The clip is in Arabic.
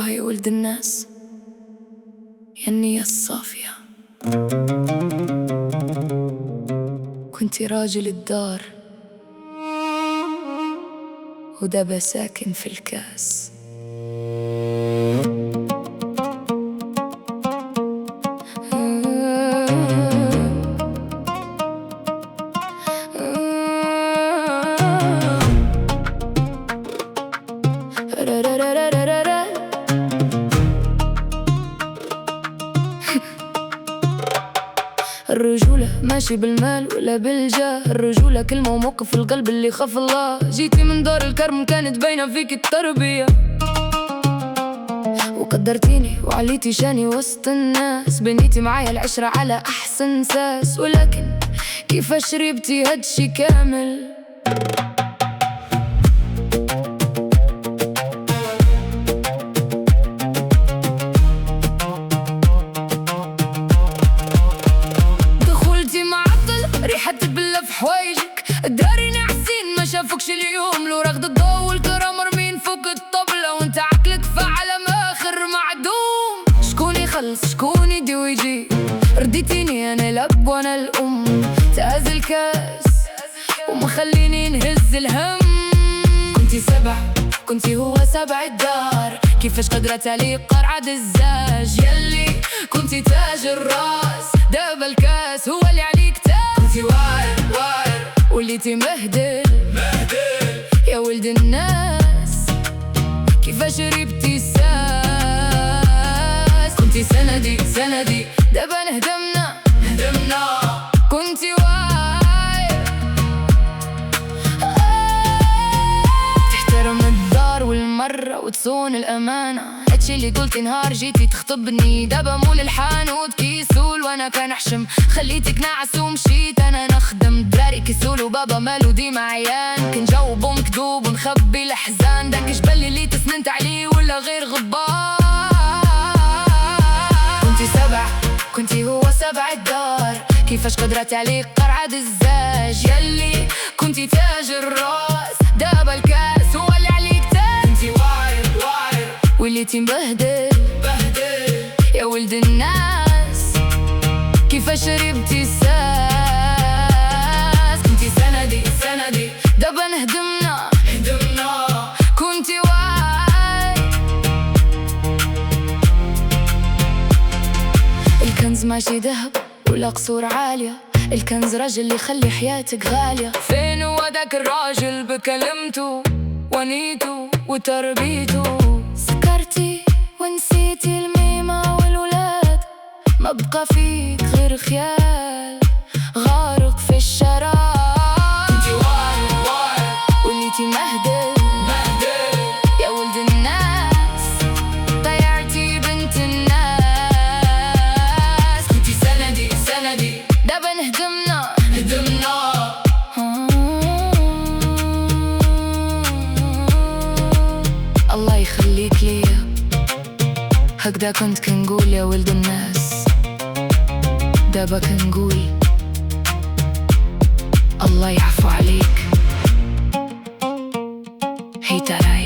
يا ولد الناس يا النية الصافية، كنتي راجل الدار ودابا ساكن في الكاس. الرجولة ماشي بالمال ولا بالجاه، الرجولة كلمة وموقف في القلب اللي خاف الله. جيتي من دار الكرم كانت باينة فيك التربية، وقدرتيني وعليتي شاني وسط الناس. بنيتي معايا العشرة على أحسن ساس، ولكن كيفاش ريبتي هادشي كامل؟ ريحة تبلى في حوايجك، الداري ناعسين ما شافوكش اليوم. لو رغد الضوء والكرة مرمين فوق الطبلة، وانت عقلك فعلم آخر معدوم. شكون يخلص شكون يدي ويجي؟ رديتيني انا الأب وانا الأم، تهز الكاس ومخليني نهز الهم. كنتي سبع كنتي هو سبع الدار، كيفاش قدرت عليك قرعة الزاج؟ يلي كنتي تاج الراس، دابا الكاس هو اللي عليك تاج. كنتي واعر وليتي مهدل يا ولد الناس، كيفاش ريبتي الساس؟ كنتي سندي دابا نهدمنا كنتي واعر تحترم الدار والمرة وتصون الأمانة. هادشي اللي قلتي نهار جيتي تخطبني، دابا مول الحانوت كيسول وانا كنحشم. خليتك ناعس ومشيت انا نخدم، دراري كيسول وبابا مالو ديما عيان. كنجاوبو مكذوب ونخبي الأحزان، داك جبل اللي تسننت عليه ولا غير غبار. كنتي سبع كنتي هو سبع الدار، كيفاش قدرت عليك قرعة الزاج؟ يلي كنتي تاج الراس، دابا الكاس هو اللي عليك تاج. كنتي واعر وليتي مبهدل يا ولد الناس، كيفاش ريبتي الساس؟ كنتي سندي دابا نهدمنا كنتي واعر. الكنز ماشي ذهب ولا قصور عالية، الكنز راجل اللي يخلي حياتك غالية. فين هو داك الراجل بكلمته ونيته وتربيته؟ سكرتي ونسيتي الميمة والولاد، ما بقى فيك غير خيال غارق في الشراب. كنتي واعر وليتي مهدل يا ولد الناس، ضيعتي بنت الناس. كنتي سندي دابا نهدمنا الله يخليك ليا، هكذا كنت كنقول يا ولد الناس، دابا كنقول الله يعفو عليك. هي تراي